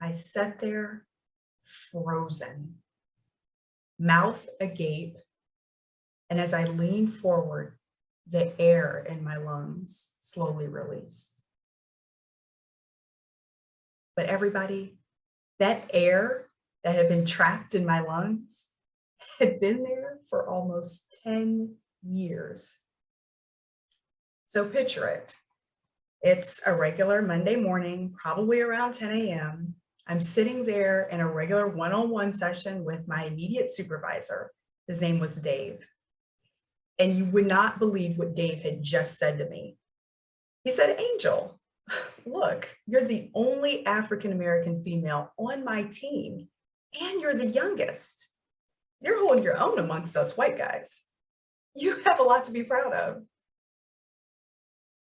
I sat there frozen, mouth agape, and as I leaned forward, the air in my lungs slowly released. But everybody, that air that had been trapped in my lungs had been there for almost 10 years. So picture it. It's a regular Monday morning, probably around 10 a.m. I'm sitting there in a regular one-on-one session with my immediate supervisor. His name was Dave. And you would not believe what Dave had just said to me. He said, Angel, look, you're the only African-American female on my team, and you're the youngest. You're holding your own amongst us white guys. You have a lot to be proud of.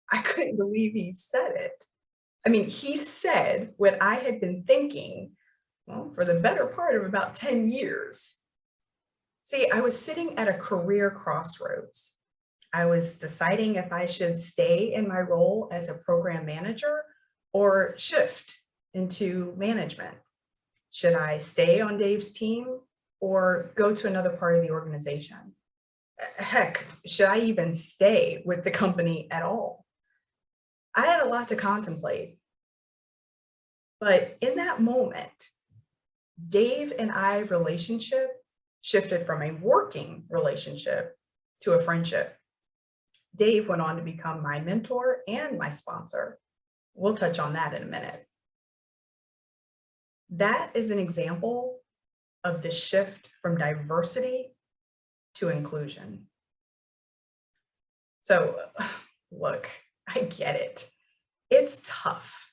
I couldn't believe he said it. I mean, he said what I had been thinking, well, for the better part of about 10 years. See, I was sitting at a career crossroads. I was deciding if I should stay in my role as a program manager or shift into management. Should I stay on Dave's team or go to another part of the organization? Heck, should I even stay with the company at all? I had a lot to contemplate. But in that moment, Dave and I's relationship shifted from a working relationship to a friendship. Dave went on to become my mentor and my sponsor. We'll touch on that in a minute. That is an example of the shift from diversity to inclusion. So look, I get it. It's tough.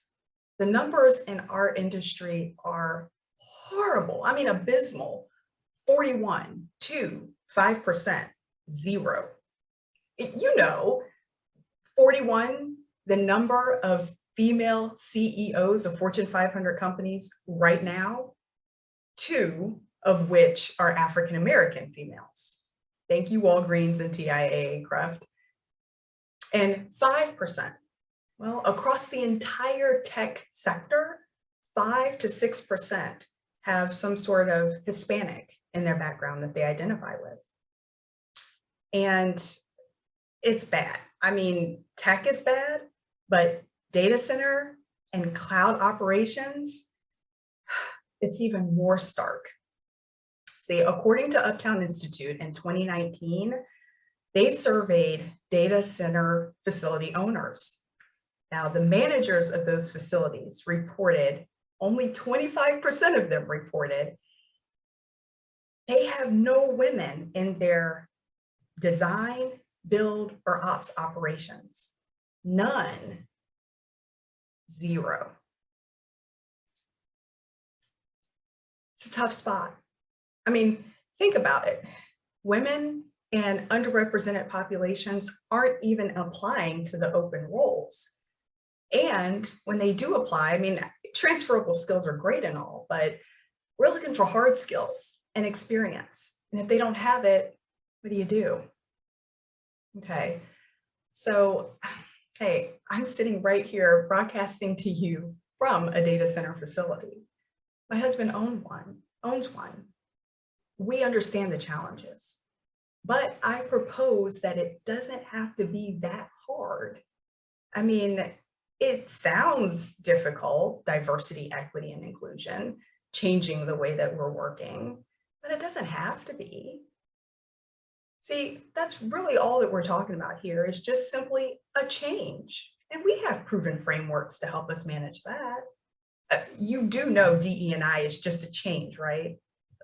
The numbers in our industry are horrible. I mean, abysmal. 41, 2, 5%, 0. You know, 41, the number of female CEOs of Fortune 500 companies right now, 2 of which are African-American females. Thank you, Walgreens and TIAA Craft. And 5%, well, across the entire tech sector, 5 to 6% have some sort of Hispanic in their background that they identify with. And it's bad. I mean, tech is bad, but data center and cloud operations, it's even more stark. See, according to Uptown Institute in 2019, they surveyed data center facility owners. Now, the managers of those facilities reported, only 25% of them reported, they have no women in their design, build, or ops operations. None. 0. It's a tough spot. I mean, think about it. Women and underrepresented populations aren't even applying to the open roles. And when they do apply, I mean, transferable skills are great and all, but we're looking for hard skills and experience. And if they don't have it, what do you do? Okay, so, hey, I'm sitting right here broadcasting to you from a data center facility. My husband owns one. We understand the challenges, but I propose that it doesn't have to be that hard. I mean, it sounds difficult, diversity, equity, and inclusion, changing the way that we're working, but it doesn't have to be. See, that's really all that we're talking about here is just simply a change. And we have proven frameworks to help us manage that. You do know DE&I is just a change, right?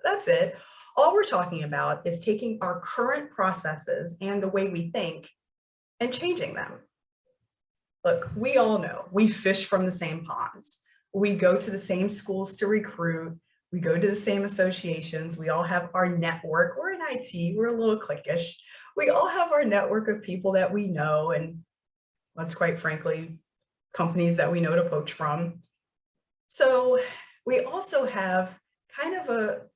That's it. All we're talking about is taking our current processes and the way we think and changing them. Look, we all know we fish from the same ponds. We go to the same schools to recruit. We go to the same associations. We all have our network. We're in IT. We're a little cliquish. We all have our network of people that we know and, let's quite frankly, companies that we know to poach from. So we also have kind of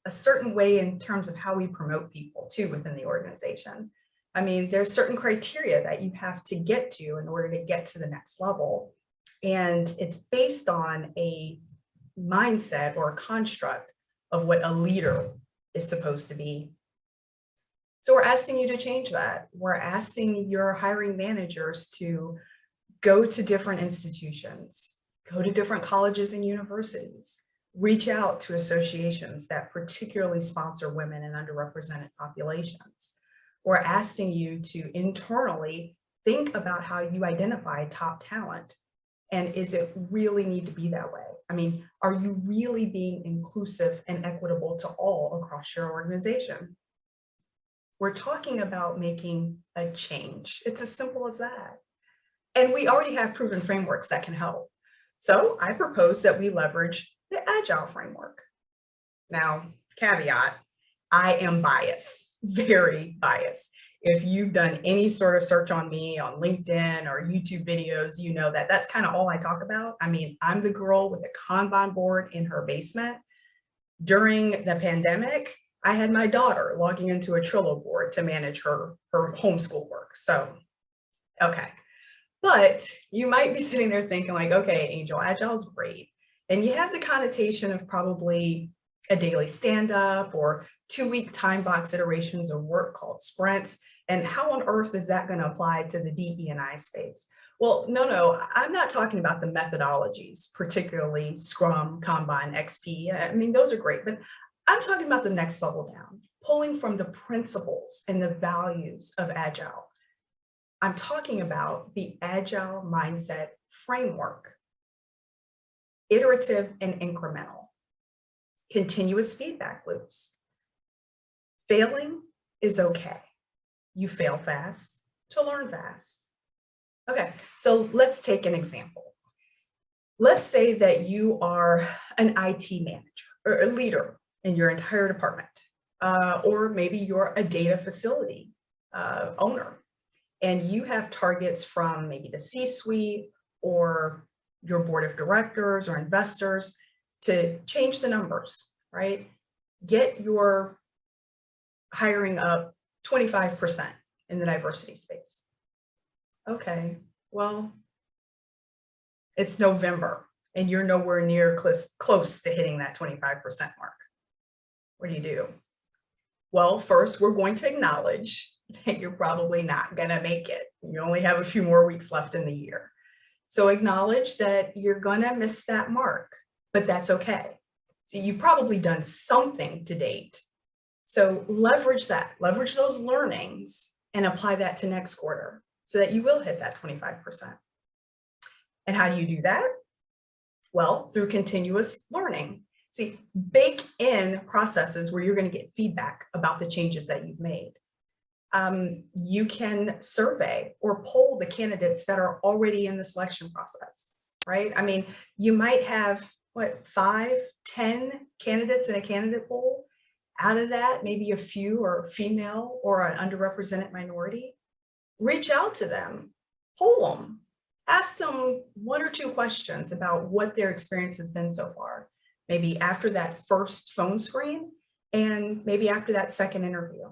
a certain way in terms of how we promote people too within the organization. I mean, there's certain criteria that you have to get to in order to get to the next level. And it's based on a mindset or a construct of what a leader is supposed to be. So we're asking you to change that. We're asking your hiring managers to go to different institutions, go to different colleges and universities, reach out to associations that particularly sponsor women and underrepresented populations. We're asking you to internally think about how you identify top talent. And is it really need to be that way? I mean, are you really being inclusive and equitable to all across your organization? We're talking about making a change. It's as simple as that. And we already have proven frameworks that can help. So I propose that we leverage the Agile framework. Now, caveat, I am biased, very biased. If you've done any sort of search on me on LinkedIn or YouTube videos, you know that that's kind of all I talk about. I mean, I'm the girl with a Kanban board in her basement. During the pandemic, I had my daughter logging into a Trello board to manage her homeschool work. So, okay. But you might be sitting there thinking like, okay, Angel, Agile is great. And you have the connotation of probably a daily stand-up or 2-week time box iterations of work called sprints. And how on earth is that going to apply to the DE&I space? Well, no, I'm not talking about the methodologies, particularly Scrum, Kanban, XP. I mean, those are great, but I'm talking about the next level down, pulling from the principles and the values of Agile. I'm talking about the Agile mindset framework, iterative and incremental, continuous feedback loops. Failing is okay. You fail fast to learn fast. Okay, so let's take an example. Let's say that you are an IT manager or a leader in your entire department, or maybe you're a data facility owner, and you have targets from maybe the C-suite or your board of directors or investors to change the numbers, right? Get your hiring up 25% in the diversity space. Okay, well, it's November and you're nowhere near close to hitting that 25% mark. What do? Well, first, we're going to acknowledge that you're probably not going to make it. You only have a few more weeks left in the year. So acknowledge that you're going to miss that mark, but that's okay. So you've probably done something to date. So leverage that, leverage those learnings and apply that to next quarter so that you will hit that 25%. And how do you do that? Well, through continuous learning. See, bake in processes where you're going to get feedback about the changes that you've made. You can survey or poll the candidates that are already in the selection process, right? I mean, you might have, 5, 10 candidates in a candidate pool. Out of that, maybe a few are female or an underrepresented minority. Reach out to them, poll them, ask them 1 or 2 questions about what their experience has been so far. Maybe after that first phone screen and maybe after that second interview.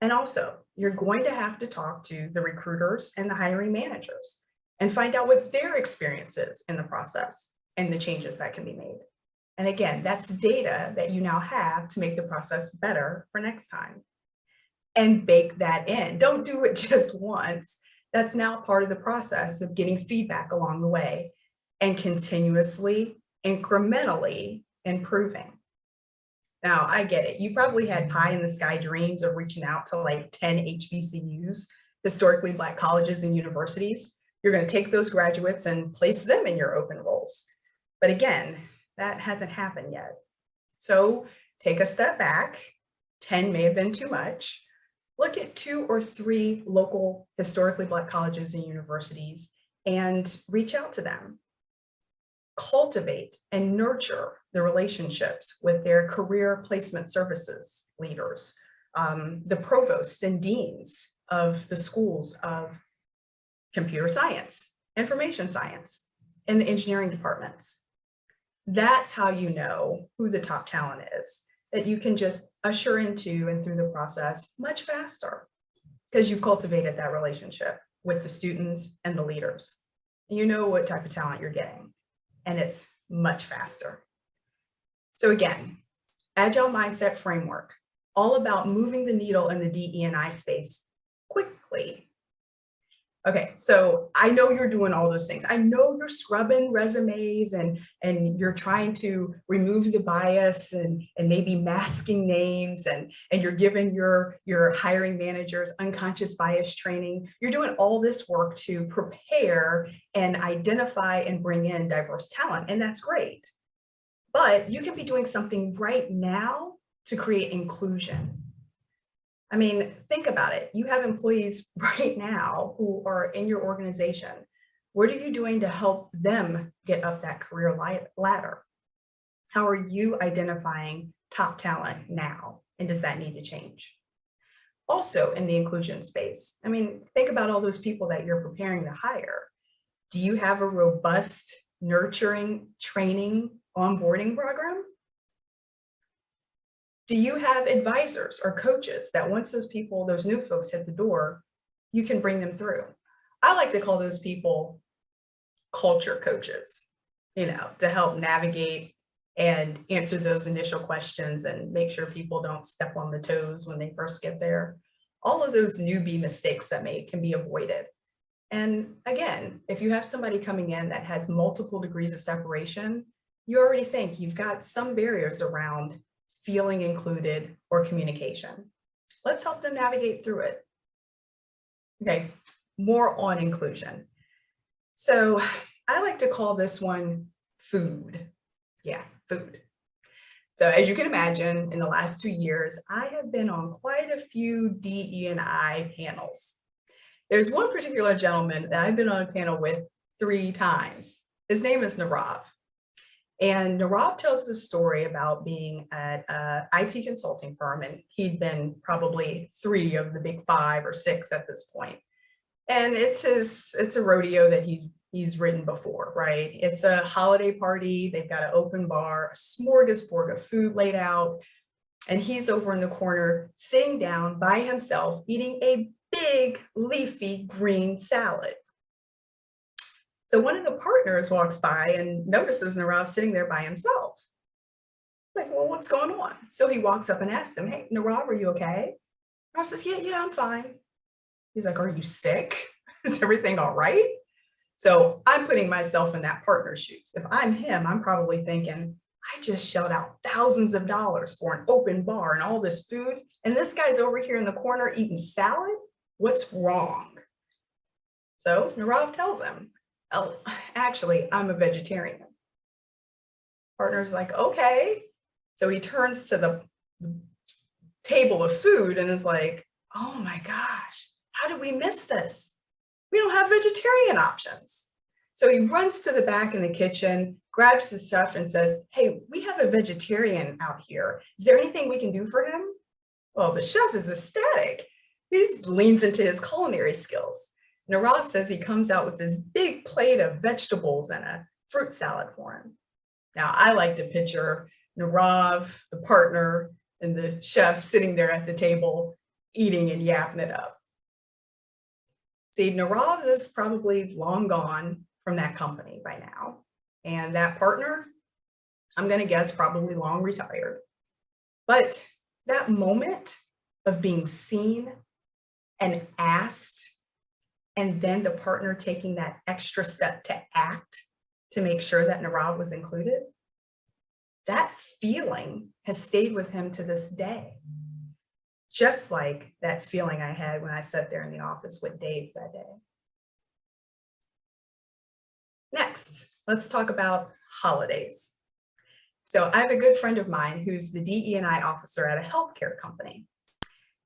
And also, you're going to have to talk to the recruiters and the hiring managers and find out what their experience is in the process and the changes that can be made. And again, that's data that you now have to make the process better for next time. And bake that in. Don't do it just once. That's now part of the process of getting feedback along the way and continuously, incrementally improving. Now, I get it. You probably had pie in the sky dreams of reaching out to like 10 HBCUs, historically Black colleges and universities. You're going to take those graduates and place them in your open roles. But again, that hasn't happened yet. So take a step back. 10 may have been too much. Look at 2 or 3 local historically Black colleges and universities and reach out to them. Cultivate and nurture the relationships with their career placement services leaders, the provosts and deans of the schools of computer science, information science, and the engineering departments. That's how you know who the top talent is, that you can just usher into and through the process much faster because you've cultivated that relationship with the students and the leaders. You know what type of talent you're getting. And it's much faster. So again, Agile Mindset Framework, all about moving the needle in the DE&I space quickly. Okay, so I know you're doing all those things. I know you're scrubbing resumes and you're trying to remove the bias and maybe masking names and you're giving your hiring managers unconscious bias training. You're doing all this work to prepare and identify and bring in diverse talent, and that's great. But you can be doing something right now to create inclusion. I mean, think about it. You have employees right now who are in your organization. What are you doing to help them get up that career ladder? How are you identifying top talent now? And does that need to change? Also in the inclusion space, I mean, think about all those people that you're preparing to hire. Do you have a robust nurturing, training, onboarding program? Do you have advisors or coaches that once those people, those new folks hit the door, you can bring them through? I like to call those people culture coaches, to help navigate and answer those initial questions and make sure people don't step on the toes when they first get there. All of those newbie mistakes that can be avoided. And again, if you have somebody coming in that has multiple degrees of separation, you already think you've got some barriers around feeling included or communication. Let's help them navigate through it. Okay, more on inclusion. So I like to call this one food. Yeah, food. So as you can imagine, in the last 2 years, I have been on quite a few DE&I panels. There's one particular gentleman that I've been on a panel with 3 times. His name is Nirav. And Nirav tells the story about being at an IT consulting firm, and he'd been probably 3 of the big 5 or 6 at this point. And it's a rodeo that he's ridden before, right? It's a holiday party. They've got an open bar, a smorgasbord of food laid out, and he's over in the corner, sitting down by himself, eating a big leafy green salad. So one of the partners walks by and notices Nirav sitting there by himself. Like, well, what's going on? So he walks up and asks him, hey, Nirav, are you okay? Nirav says, yeah, I'm fine. He's like, are you sick? Is everything all right? So I'm putting myself in that partner's shoes. If I'm him, I'm probably thinking, I just shelled out thousands of dollars for an open bar and all this food, and this guy's over here in the corner eating salad? What's wrong? So Nirav tells him, oh, actually, I'm a vegetarian. Partner's like, okay. So he turns to the table of food and is like, oh my gosh, how did we miss this? We don't have vegetarian options. So he runs to the back in the kitchen, grabs the stuff and says, hey, we have a vegetarian out here. Is there anything we can do for him? Well, the chef is ecstatic. He leans into his culinary skills. Nirav says he comes out with this big plate of vegetables and a fruit salad for him. Now, I like to picture Nirav, the partner, and the chef sitting there at the table, eating and yapping it up. See, Nirav is probably long gone from that company by now. And that partner, I'm going to guess, probably long retired. But that moment of being seen and asked, and then the partner taking that extra step to act to make sure that Nirav was included, that feeling has stayed with him to this day. Just like that feeling I had when I sat there in the office with Dave that day. Next, let's talk about holidays. So I have a good friend of mine who's the DE&I officer at a healthcare company.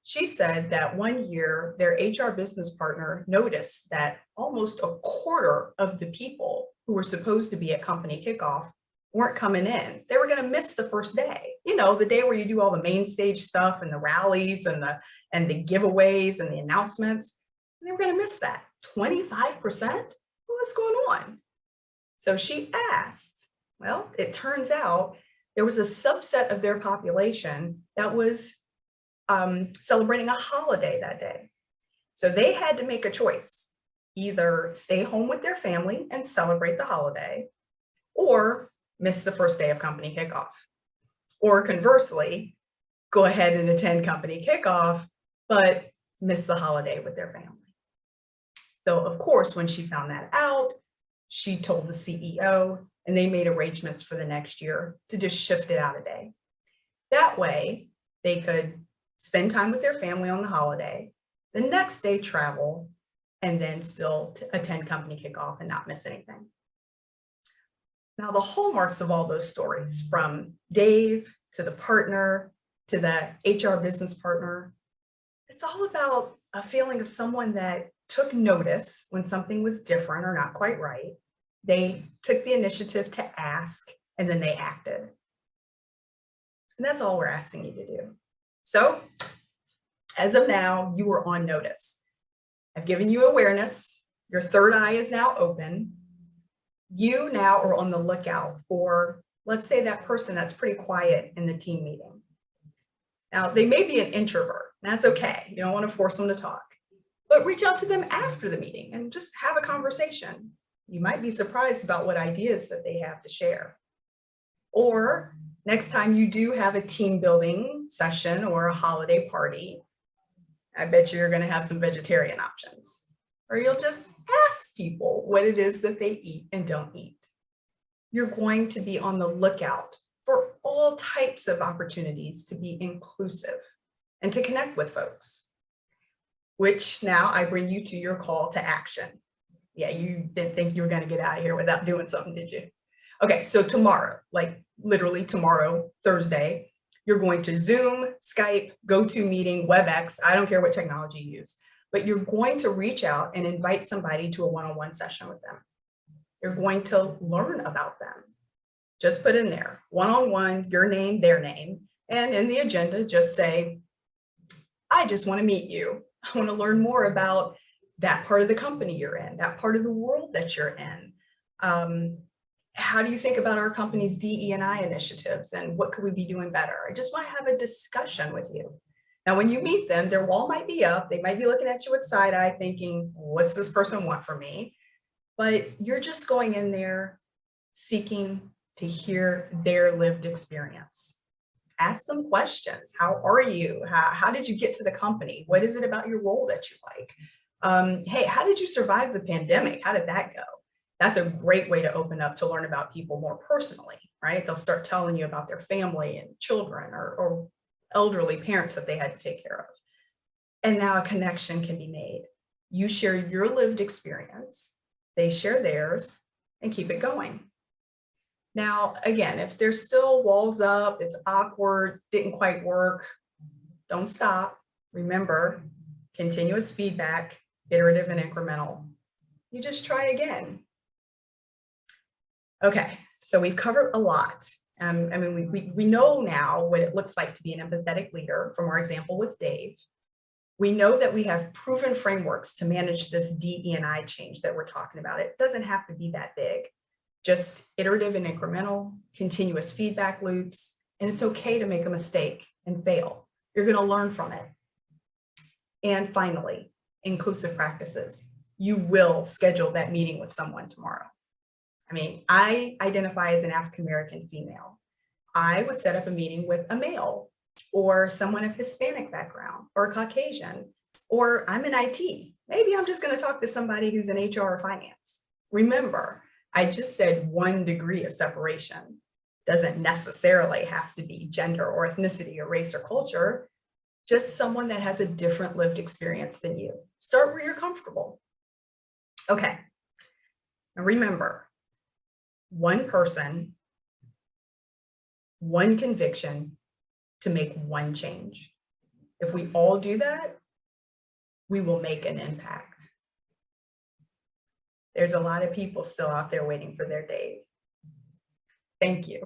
She said that one year their HR business partner noticed that almost a quarter of the people who were supposed to be at company kickoff weren't coming in. They were going to miss the first day. The day where you do all the main stage stuff and the rallies and the giveaways and the announcements. And they were going to miss that. 25%? What's going on? So she asked. Well, it turns out there was a subset of their population that was celebrating a holiday that day. So they had to make a choice, either stay home with their family and celebrate the holiday, or miss the first day of company kickoff. Or conversely, go ahead and attend company kickoff, but miss the holiday with their family. So of course, when she found that out, she told the CEO, and they made arrangements for the next year to just shift it out a day. That way, they could spend time with their family on the holiday, the next day travel, and then still attend company kickoff and not miss anything. Now, the hallmarks of all those stories, from Dave to the partner to the HR business partner, it's all about a feeling of someone that took notice when something was different or not quite right. They took the initiative to ask, and then they acted. And that's all we're asking you to do. So, as of now, you are on notice. I've given you awareness. Your third eye is now open. You now are on the lookout for, let's say, that person that's pretty quiet in the team meeting. Now, they may be an introvert. That's okay. You don't want to force them to talk. But reach out to them after the meeting and just have a conversation. You might be surprised about what ideas that they have to share. Or next time you do have a team building session or a holiday party, I bet you're going to have some vegetarian options. Or you'll just ask people what it is that they eat and don't eat. You're going to be on the lookout for all types of opportunities to be inclusive and to connect with folks. Which now I bring you to your call to action. Yeah, you didn't think you were going to get out of here without doing something, did you? Okay, so tomorrow, like literally tomorrow, Thursday, you're going to Zoom, Skype, GoToMeeting, WebEx, I don't care what technology you use, but you're going to reach out and invite somebody to a one-on-one session with them. You're going to learn about them. Just put in there, one-on-one, your name, their name, and in the agenda, just say, I just want to meet you. I want to learn more about that part of the company you're in, that part of the world that you're in. How do you think about our company's DE&I initiatives and what could we be doing better? I just want to have a discussion with you. Now, when you meet them, their wall might be up. They might be looking at you with side eye thinking, what's this person want from me? But you're just going in there seeking to hear their lived experience. Ask them questions. How are you? How did you get to the company? What is it about your role that you like? Hey, how did you survive the pandemic? How did that go? That's a great way to open up to learn about people more personally, right? They'll start telling you about their family and children or elderly parents that they had to take care of. And now a connection can be made. You share your lived experience, they share theirs, and keep it going. Now, again, if there's still walls up, it's awkward, didn't quite work, don't stop. Remember, continuous feedback, iterative and incremental. You just try again. Okay, so we've covered a lot. I mean, we know now what it looks like to be an empathetic leader from our example with Dave. We know that we have proven frameworks to manage this DE&I change that we're talking about. It doesn't have to be that big. Just iterative and incremental, continuous feedback loops, and it's okay to make a mistake and fail. You're going to learn from it. And finally, inclusive practices. You will schedule that meeting with someone tomorrow. I mean, I identify as an African-American female. I would set up a meeting with a male or someone of Hispanic background or Caucasian, or I'm in IT. Maybe I'm just going to talk to somebody who's in HR or finance. Remember, I just said 1 degree of separation. Doesn't necessarily have to be gender or ethnicity or race or culture, just someone that has a different lived experience than you. Start where you're comfortable. Okay, now remember, 1 person, 1 conviction to make 1 change. If we all do that, we will make an impact. There's a lot of people still out there waiting for their day. Thank you.